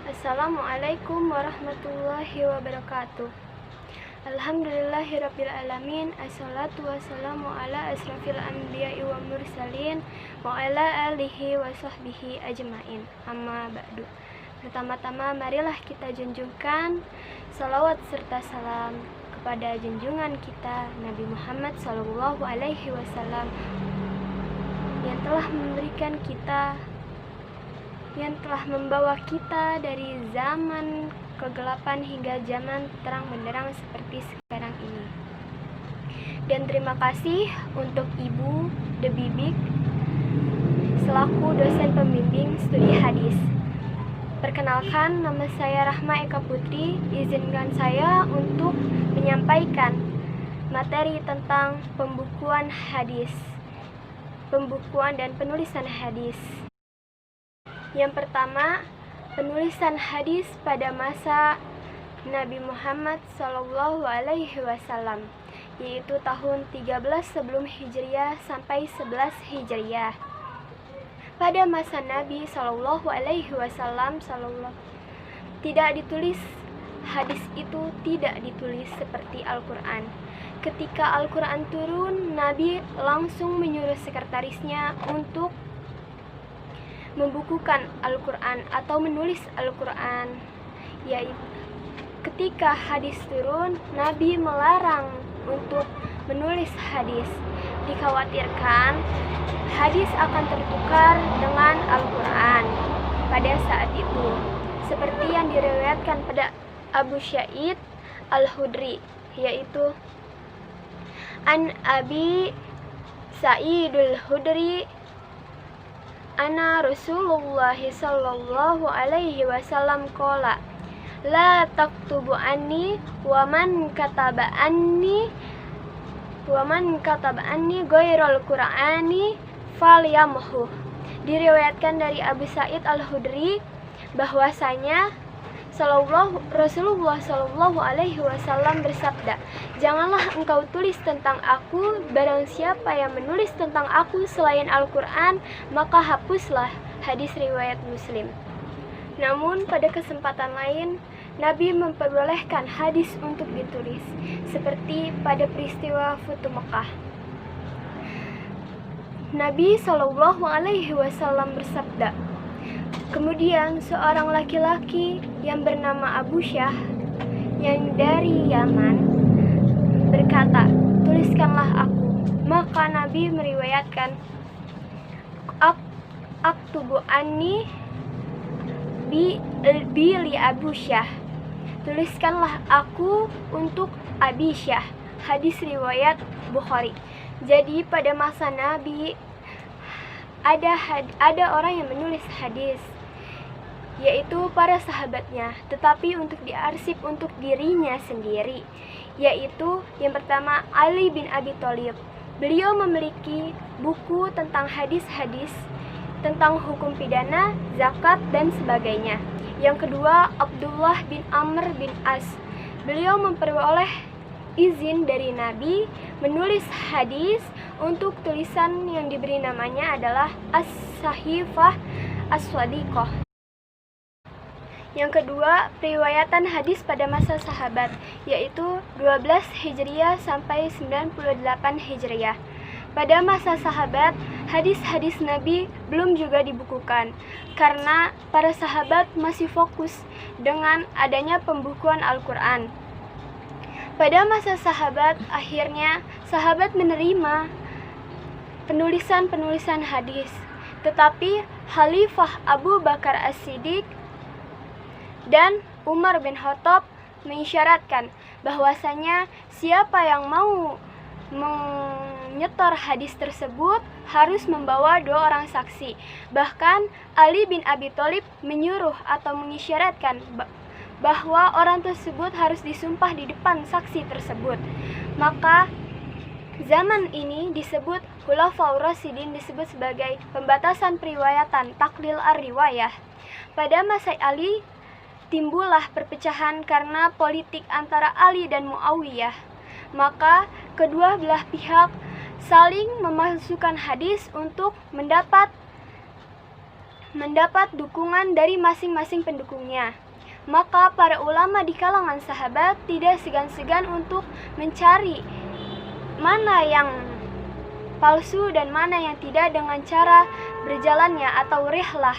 Assalamualaikum warahmatullahi wabarakatuh. Alhamdulillahirabbil alamin. Assalatu wassalamu ala asrafil anbiya'i wa mursalin wa ala alihi wa sahbihi ajmain. Amma ba'du. Pertama-tama marilah kita junjungkan salawat serta salam kepada junjungan kita Nabi Muhammad sallallahu alaihi wasallam yang telah membawa kita dari zaman kegelapan hingga zaman terang benderang seperti sekarang ini. Dan terima kasih untuk Ibu Debibik selaku dosen pembimbing studi hadis. Perkenalkan, nama saya Rahma Eka Putri. Izinkan saya untuk menyampaikan materi tentang pembukuan dan penulisan hadis. Yang pertama, penulisan hadis pada masa Nabi Muhammad Sallallahu Alaihi Wasallam, yaitu tahun 13 sebelum Hijriah sampai 11 Hijriah. Pada masa Nabi Sallallahu Alaihi Wasallam tidak ditulis, hadis itu tidak ditulis seperti Al-Quran. Ketika Al-Quran turun, Nabi langsung menyuruh sekretarisnya untuk membukukan Al-Quran atau menulis Al-Quran. Yaitu ketika hadis turun, Nabi melarang untuk menulis hadis. Dikhawatirkan hadis akan tertukar dengan Al-Quran pada saat itu, seperti yang diriwayatkan pada Abu Sa'id Al-Khudri, yaitu An Abi Sa'idul Khudri Ana Rasulullah sallallahu alaihi wasallam qala la taktubu anni wa man kataba anni ghairal qur'ani falyamhu. Diriwayatkan dari Abu Sa'id Al-Khudri bahwasanya Rasulullah sallallahu alaihi wasallam bersabda, "Janganlah engkau tulis tentang aku, barang siapa yang menulis tentang aku selain Al-Quran, maka hapuslah." Hadis riwayat Muslim. Namun pada kesempatan lain, Nabi memperbolehkan hadis untuk ditulis, seperti pada peristiwa Futuh Mekah. Nabi sallallahu alaihi wasallam bersabda, kemudian seorang laki-laki yang bernama Abu Syah yang dari Yaman berkata, "Tuliskanlah aku." Maka Nabi meriwayatkan, "Aktubu anni bi li Abu Syah." Tuliskanlah aku untuk Abi Syah. Hadis riwayat Bukhari. Jadi pada masa Nabi ada orang yang menulis hadis, yaitu para sahabatnya, tetapi untuk diarsip untuk dirinya sendiri, yaitu yang pertama Ali bin Abi Thalib. Beliau memiliki buku tentang hadis-hadis tentang hukum pidana, zakat, dan sebagainya. Yang kedua Abdullah bin Amr bin As. Beliau memperoleh izin dari Nabi menulis hadis untuk tulisan yang diberi namanya adalah As-Sahifah As-Sadiqah. Yang kedua, periwayatan hadis pada masa sahabat, yaitu 12 Hijriah sampai 98 Hijriah. Pada masa sahabat, hadis-hadis Nabi belum juga dibukukan, karena para sahabat masih fokus dengan adanya pembukuan Al-Quran. Pada masa sahabat, akhirnya sahabat menerima penulisan hadis, tetapi Khalifah Abu Bakar As-Siddiq dan Umar bin Khattab mengisyaratkan bahwasanya siapa yang mau menyetor hadis tersebut harus membawa 2 orang saksi. Bahkan Ali bin Abi Thalib menyuruh atau mengisyaratkan bahwa orang tersebut harus disumpah di depan saksi tersebut. Maka zaman ini disebut Khulafaur Rasyidin, disebut sebagai pembatasan periwayatan, taklil ar-riwayah. Pada masa Ali timbullah perpecahan karena politik antara Ali dan Muawiyah. Maka kedua belah pihak saling memasukkan hadis untuk mendapat mendapat dukungan dari masing-masing pendukungnya. Maka para ulama di kalangan sahabat tidak segan-segan untuk mencari mana yang palsu dan mana yang tidak dengan cara berjalannya atau rihlah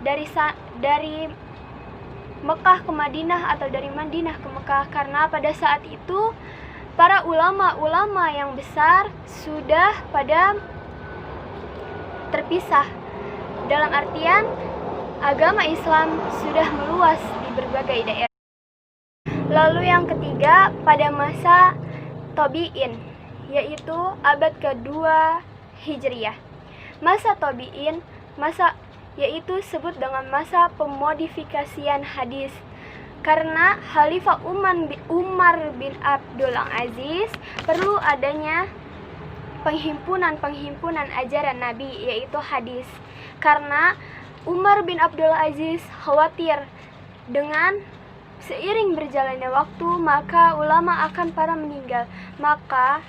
dari Mekah ke Madinah atau dari Madinah ke Mekah, karena pada saat itu para ulama-ulama yang besar sudah pada terpisah. Dalam artian agama Islam sudah meluas di berbagai daerah. Lalu yang ketiga, pada masa Tabi'in, yaitu abad kedua Hijriah. Masa Tabi'in, yaitu sebut dengan masa pemodifikasian hadis, karena Khalifah Umar bin Abdul Aziz perlu adanya penghimpunan ajaran Nabi, yaitu hadis, karena Umar bin Abdul Aziz khawatir dengan seiring berjalannya waktu maka ulama akan para meninggal, maka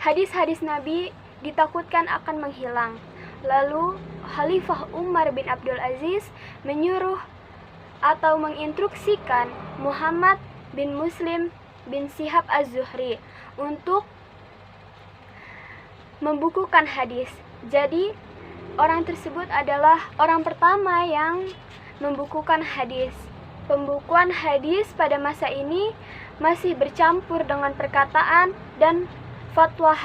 hadis-hadis Nabi ditakutkan akan menghilang. Lalu Khalifah Umar bin Abdul Aziz menyuruh atau menginstruksikan Muhammad bin Muslim bin Syihab Az-Zuhri untuk membukukan hadis. Jadi orang tersebut adalah orang pertama yang membukukan hadis. Pembukuan hadis pada masa ini masih bercampur dengan perkataan dan fatwa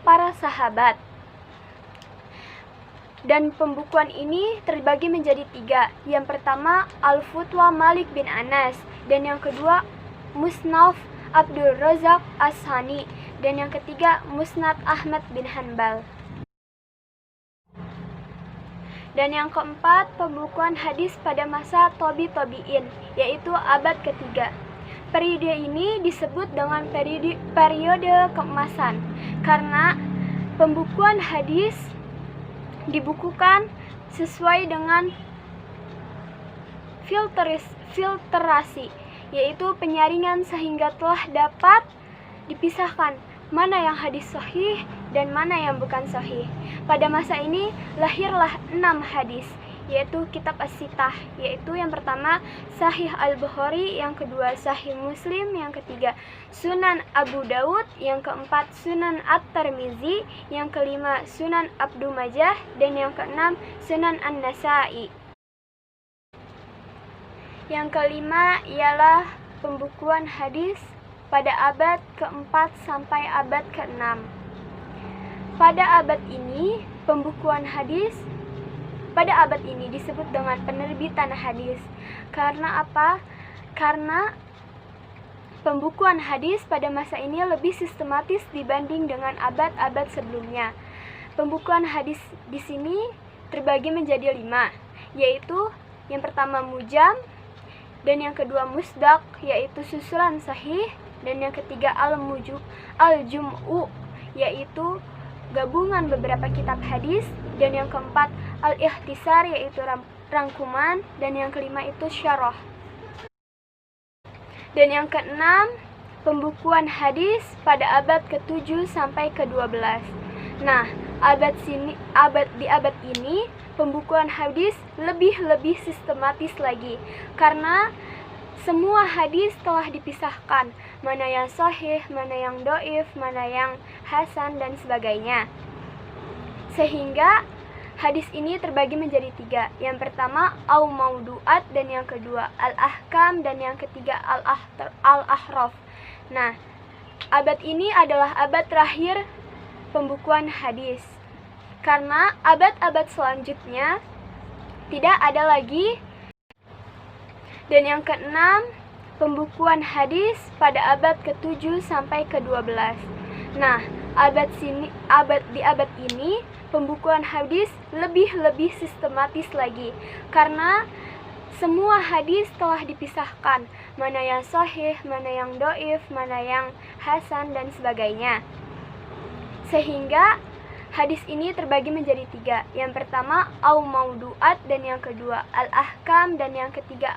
para sahabat. Dan pembukuan ini terbagi menjadi 3. Yang pertama Al-Futwa Malik bin Anas, dan yang kedua Musnaf Abdul Razak As-Sani, dan yang ketiga Musnad Ahmad bin Hanbal. Dan yang keempat pembukuan hadis pada masa Tabi'in, yaitu abad ketiga. Periode ini disebut dengan periode keemasan, karena pembukuan hadis dibukukan sesuai dengan filterasi, yaitu penyaringan, sehingga telah dapat dipisahkan mana yang hadis sahih dan mana yang bukan sahih. Pada masa ini lahirlah 6 hadis, yaitu kitab As-Sittah, yaitu yang pertama Sahih Al-Bukhari, yang kedua Sahih Muslim, yang ketiga Sunan Abu Daud, yang keempat Sunan At-Tirmizi, yang kelima Sunan Ibnu Majah, dan yang keenam Sunan An-Nasa'i. Yang kelima ialah pembukuan hadis pada abad keempat sampai abad keenam. Pada abad ini disebut dengan penerbitan hadis. Karena apa? Karena pembukuan hadis pada masa ini lebih sistematis dibanding dengan abad-abad sebelumnya. Pembukuan hadis di sini terbagi menjadi 5, yaitu yang pertama mujam, dan yang kedua musdak, yaitu susulan sahih, dan yang ketiga al-jum'u, yaitu gabungan beberapa kitab hadis, dan yang keempat al-ikhtisar, yaitu rangkuman, dan yang kelima itu syarah. Dan yang keenam pembukuan hadis pada abad ke-7 sampai ke-12. Nah, di abad ini pembukuan hadis lebih sistematis lagi, karena semua hadis telah dipisahkan, mana yang sahih, mana yang dhaif, mana yang hasan, dan sebagainya. Sehingga hadis ini terbagi menjadi 3. Yang pertama au maudu'at, dan yang kedua al-ahkam, dan yang ketiga al-ahraf. Nah, abad ini adalah abad terakhir pembukuan hadis, karena abad-abad selanjutnya tidak ada lagi. Dan yang keenam pembukuan hadis pada abad ke-7 sampai ke-12. Nah, di abad ini pembukuan hadis lebih sistematis lagi, karena semua hadis telah dipisahkan, mana yang sahih, mana yang dhaif, mana yang hasan, dan sebagainya. Sehingga hadis ini terbagi menjadi 3. Yang pertama au maudu'at, dan yang kedua al-ahkam, dan yang ketiga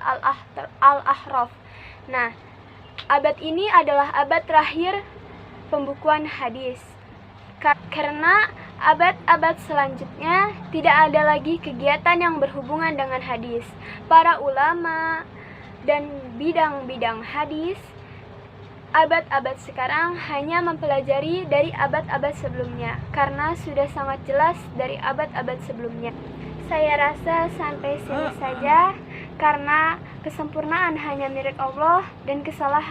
al-ahraf. Nah, abad ini adalah abad terakhir pembukuan hadis, karena Abad-abad selanjutnya tidak ada lagi kegiatan yang berhubungan dengan hadis. Para ulama dan bidang-bidang hadis abad-abad sekarang hanya mempelajari dari abad-abad sebelumnya karena sudah sangat jelas dari abad-abad sebelumnya. Saya rasa sampai sini saja karena kesempurnaan hanya milik Allah dan kesalahan